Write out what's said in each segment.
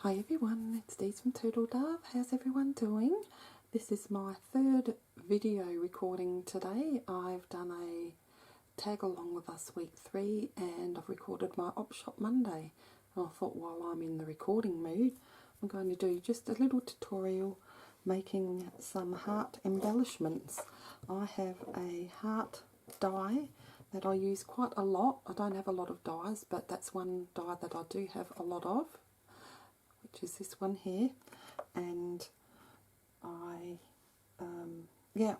Hi everyone, it's Dee from Turtle Dove. How's everyone doing? This is my third video recording today. I've done a tag along with us week 3 and I've recorded my op shop Monday. And I thought while I'm in the recording mood, I'm going to do just a little tutorial making some heart embellishments. I have a heart die that I use quite a lot. I don't have a lot of dies, but that's one die that I do have a lot of, which is this one here. And I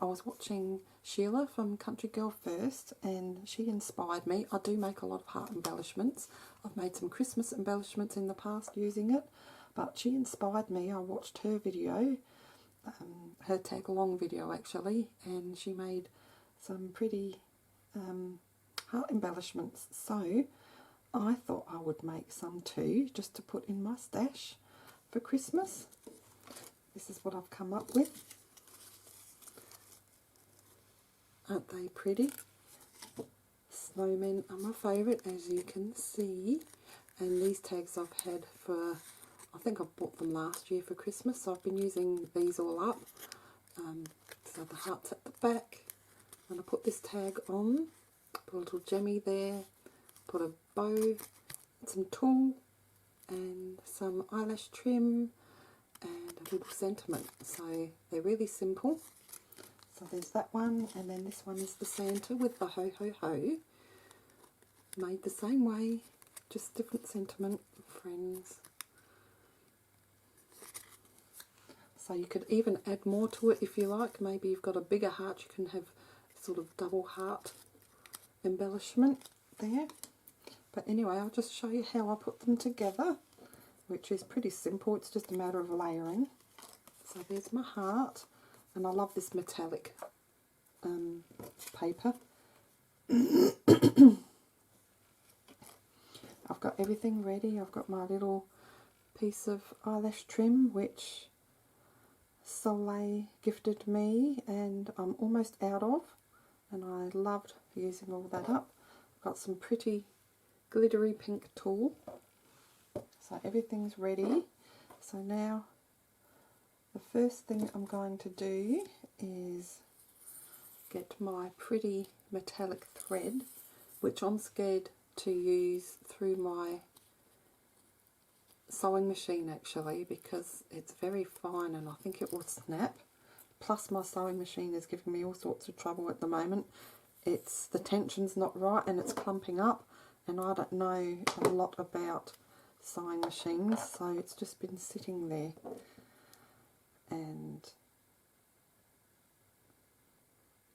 was watching Sheila from Country Girl First, and she inspired me. I do make a lot of heart embellishments. I've made some Christmas embellishments in the past using it, but she inspired me. I watched her video, her tag along video actually, and she made some pretty heart embellishments. So I thought I would make some too, just to put in my stash for Christmas. This is what I've come up with. Aren't they pretty? Snowmen are my favourite, as you can see. And these tags I've had for, I think I bought them last year for Christmas, so I've been using these all up. So the heart's at the back. I'm going to put this tag on, put a little gemmy there, put a bow, some tulle, and some eyelash trim, and a little sentiment. So they're really simple. So there's that one, and then this one is the Santa with the ho ho ho. Made the same way, just different sentiment, friends. So you could even add more to it if you like. Maybe you've got a bigger heart, you can have sort of double heart embellishment there. But anyway, I'll just show you how I put them together, which is pretty simple. It's just a matter of layering. So there's my heart, and I love this metallic paper. I've got everything ready. I've got my little piece of eyelash trim, which Soleil gifted me, and I'm almost out of, and I loved using all that up. I've got some pretty glittery pink tulle. So everything's ready. So now the first thing I'm going to do is get my pretty metallic thread, which I'm scared to use through my sewing machine actually, because it's very fine and I think it will snap. Plus my sewing machine is giving me all sorts of trouble at the moment. The tension's not right and it's clumping up, and I don't know a lot about sewing machines, so it's just been sitting there. And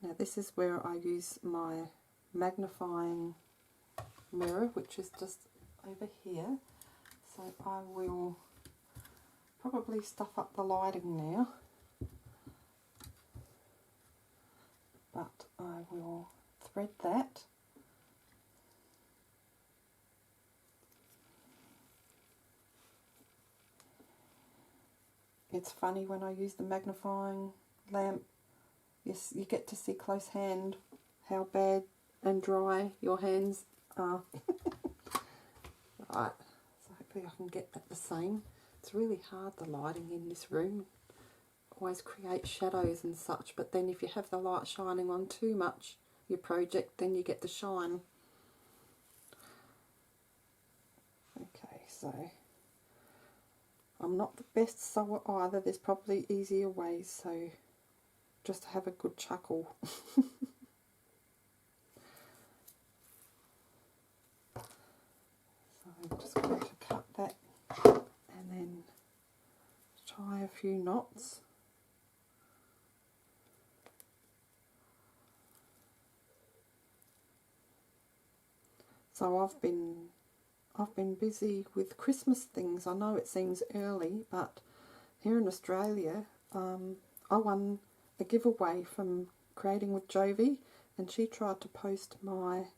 now this is where I use my magnifying mirror, which is just over here. So I will probably stuff up the lighting now, but I will thread that. It's funny when I use the magnifying lamp, yes, you get to see close hand how bad and dry your hands are. Right, so hopefully I can get that the same. It's really hard, the lighting in this room. Always create shadows and such, but then if you have the light shining on too much your project, then you get the shine. Okay, so I'm not the best sewer either. There's probably easier ways, so just have a good chuckle. So I'm just going to cut that and then try a few knots. So I've been busy with Christmas things. I know it seems early, but here in Australia, I won a giveaway from Creating with Jovi, and she tried to post my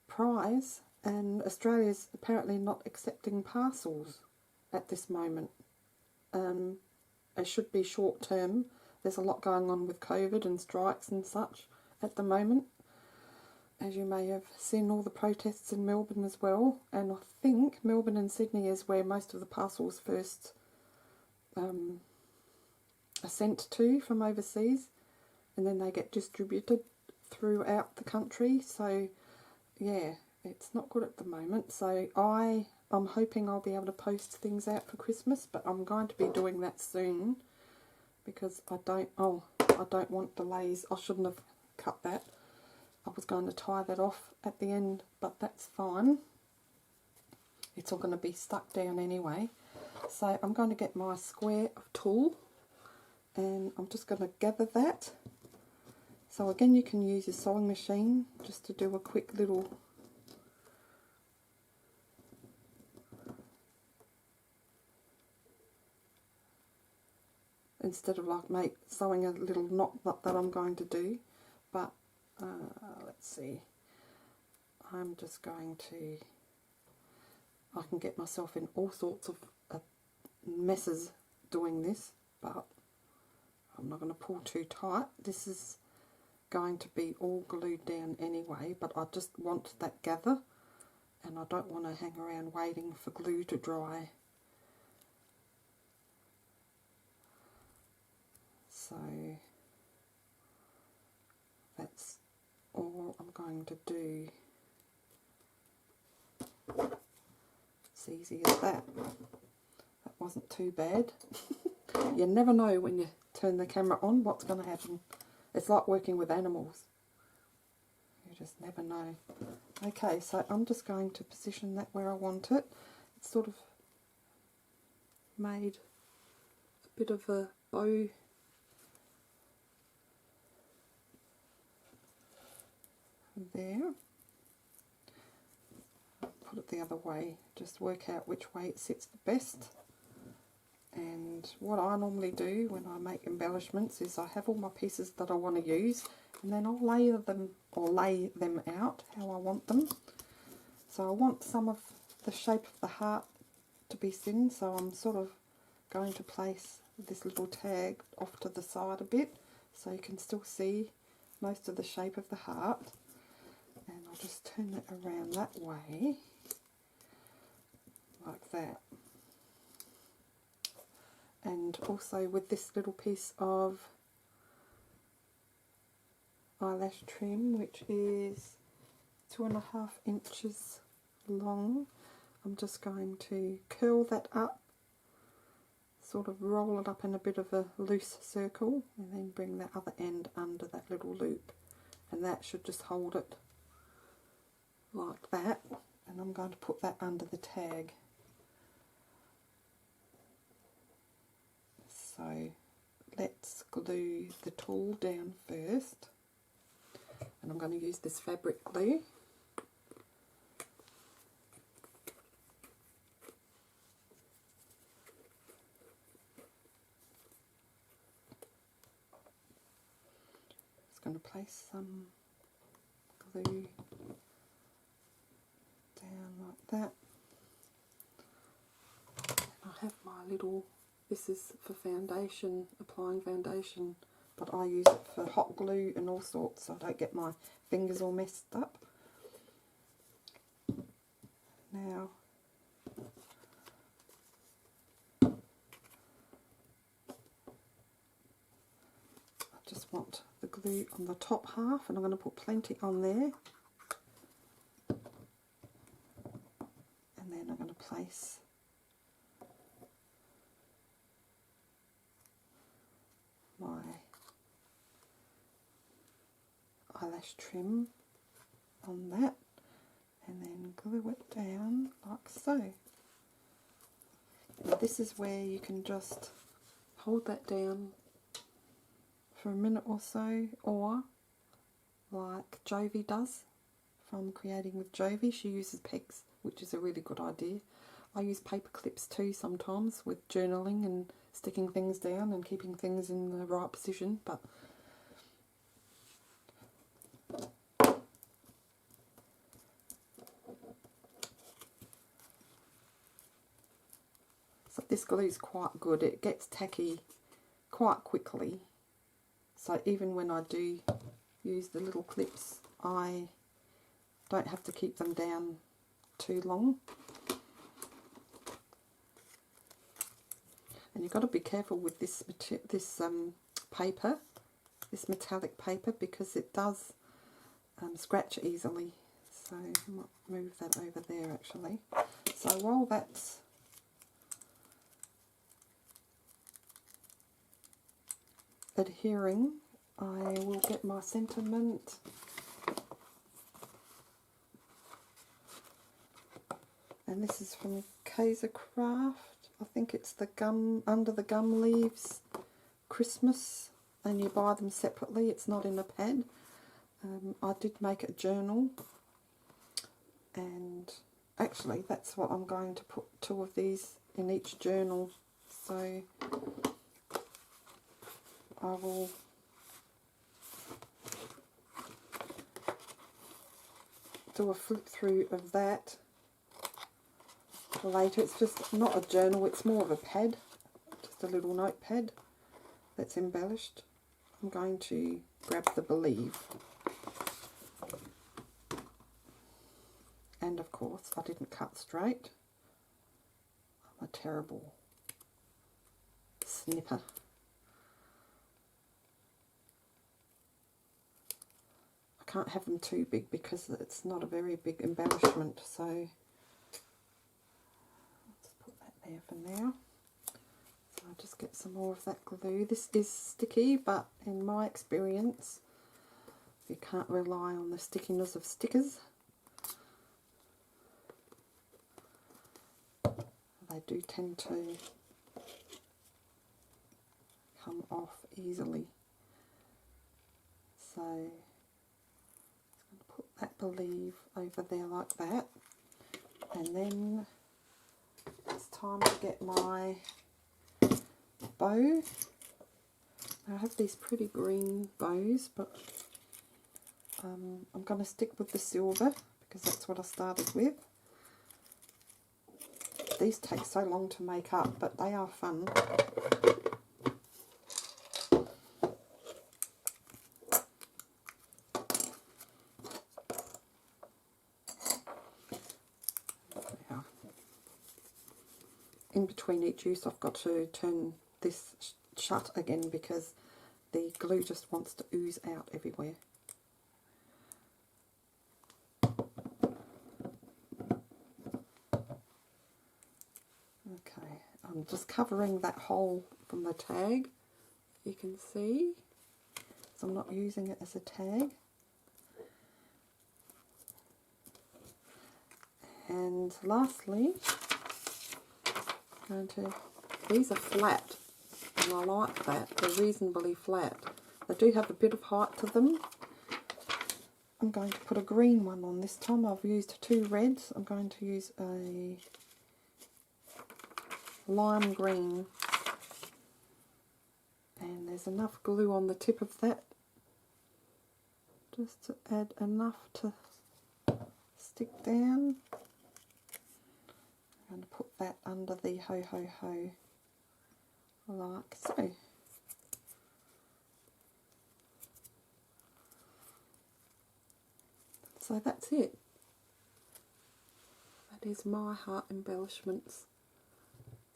prize, and Australia's apparently not accepting parcels at this moment. It should be short term. There's a lot going on with COVID and strikes and such at the moment. as you may have seen, all the protests in Melbourne as well, and I think Melbourne and Sydney is where most of the parcels first are sent to from overseas, and then they get distributed throughout the country. So yeah, it's not good at the moment. So I'm hoping I'll be able to post things out for Christmas, but I'm going to be doing that soon because I don't want delays. I shouldn't have cut that. I was going to tie that off at the end, but that's fine. It's all going to be stuck down anyway. So I'm going to get my square of tulle and I'm just going to gather that. So again, you can use your sewing machine just to do a quick little instead of like sewing a little knot that I'm going to do. But let's see, I'm just going to, I can get myself in all sorts of messes doing this, but I'm not going to pull too tight. This is going to be all glued down anyway, but I just want that gather and I don't want to hang around waiting for glue to dry. So that's all I'm going to do. It's easy as that. That wasn't too bad. You never know when you turn the camera on what's going to happen. It's like working with animals. You just never know. Okay, so I'm just going to position that where I want it. It's sort of made a bit of a bow there. Put it the other way, just work out which way it sits the best. And what I normally do when I make embellishments is I have all my pieces that I want to use, and then I'll lay them out how I want them. So I want some of the shape of the heart to be thin, so I'm sort of going to place this little tag off to the side a bit so you can still see most of the shape of the heart. And I'll just turn that around that way, like that. And also with this little piece of eyelash trim, which is 2.5 inches long, I'm just going to curl that up, sort of roll it up in a bit of a loose circle, and then bring that other end under that little loop, and that should just hold it like that. And I'm going to put that under the tag. So let's glue the tulle down first, and I'm going to use this fabric glue. Just going to place some glue down like that. I have my little, this is for foundation, applying foundation, but I use it for hot glue and all sorts so I don't get my fingers all messed up. Now I just want the glue on the top half, and I'm going to put plenty on there. And then I'm going to place my eyelash trim on that, and then glue it down like so. Now this is where you can just hold that down for a minute or so, or like Jovi does from Creating with Jovi, she uses pegs, which is a really good idea. I use paper clips too sometimes with journaling and sticking things down and keeping things in the right position, but so this glue is quite good. It gets tacky quite quickly, so even when I do use the little clips, I don't have to keep them down too long. And you've got to be careful with this paper, this metallic paper, because it does scratch easily. So I might move that over there actually. So while that's adhering, I will get my sentiment. And this is from Craft. I think it's the gum, Under the Gum Leaves Christmas, and you buy them separately. It's not in a pad. I did make a journal, and actually that's what I'm going to put 2 of these in each journal. So I will do a flip through of that later. It's just not a journal, it's more of a pad, just a little notepad that's embellished. I'm going to grab the Believe, and of course I didn't cut straight. I'm a terrible snipper. I can't have them too big because it's not a very big embellishment, so there for now. So I'll just get some more of that glue. This is sticky, but in my experience you can't rely on the stickiness of stickers. They do tend to come off easily. So I'm going to put that Believe over there like that, and then it's time to get my bow. I have these pretty green bows, but I'm going to stick with the silver because that's what I started with. These take so long to make up, but they are fun. In between each use I've got to turn this shut again because the glue just wants to ooze out everywhere. Okay, I'm just covering that hole from the tag, you can see, so I'm not using it as a tag. And lastly, these are flat, and I like that. They're reasonably flat. They do have a bit of height to them. I'm going to put a green one on this time. I've used 2 reds. I'm going to use a lime green. And there's enough glue on the tip of that just to add enough to stick down. I'm going to put that under the ho ho ho like so. So that's it. That is my heart embellishments.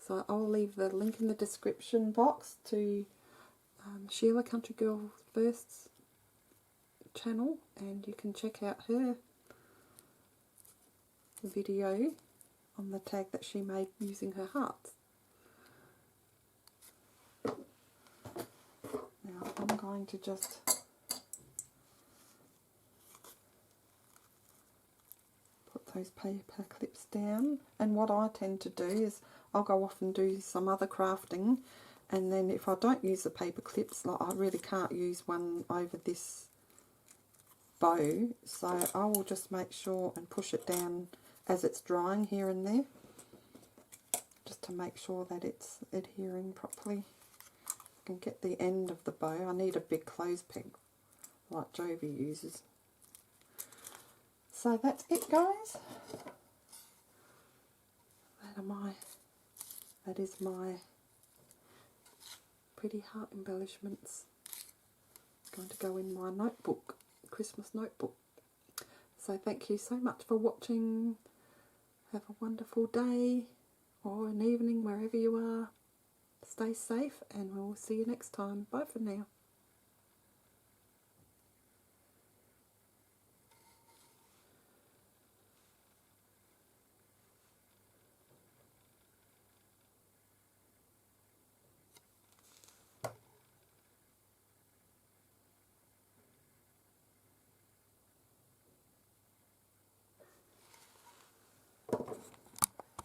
So I'll leave the link in the description box to Sheila Country Girl First's channel, and you can check out her video on the tag that she made using her hearts. Now I'm going to just put those paper clips down, and what I tend to do is I'll go off and do some other crafting, and then if I don't use the paper clips, like I really can't use one over this bow, so I will just make sure and push it down as it's drying here and there, just to make sure that it's adhering properly. I can get the end of the bow. I need a big clothes peg like Jovi uses. So that's it, guys. That is my pretty heart embellishments. It's going to go in my notebook, Christmas notebook. So thank you so much for watching. Have a wonderful day or an evening wherever you are. Stay safe and we'll see you next time. Bye for now.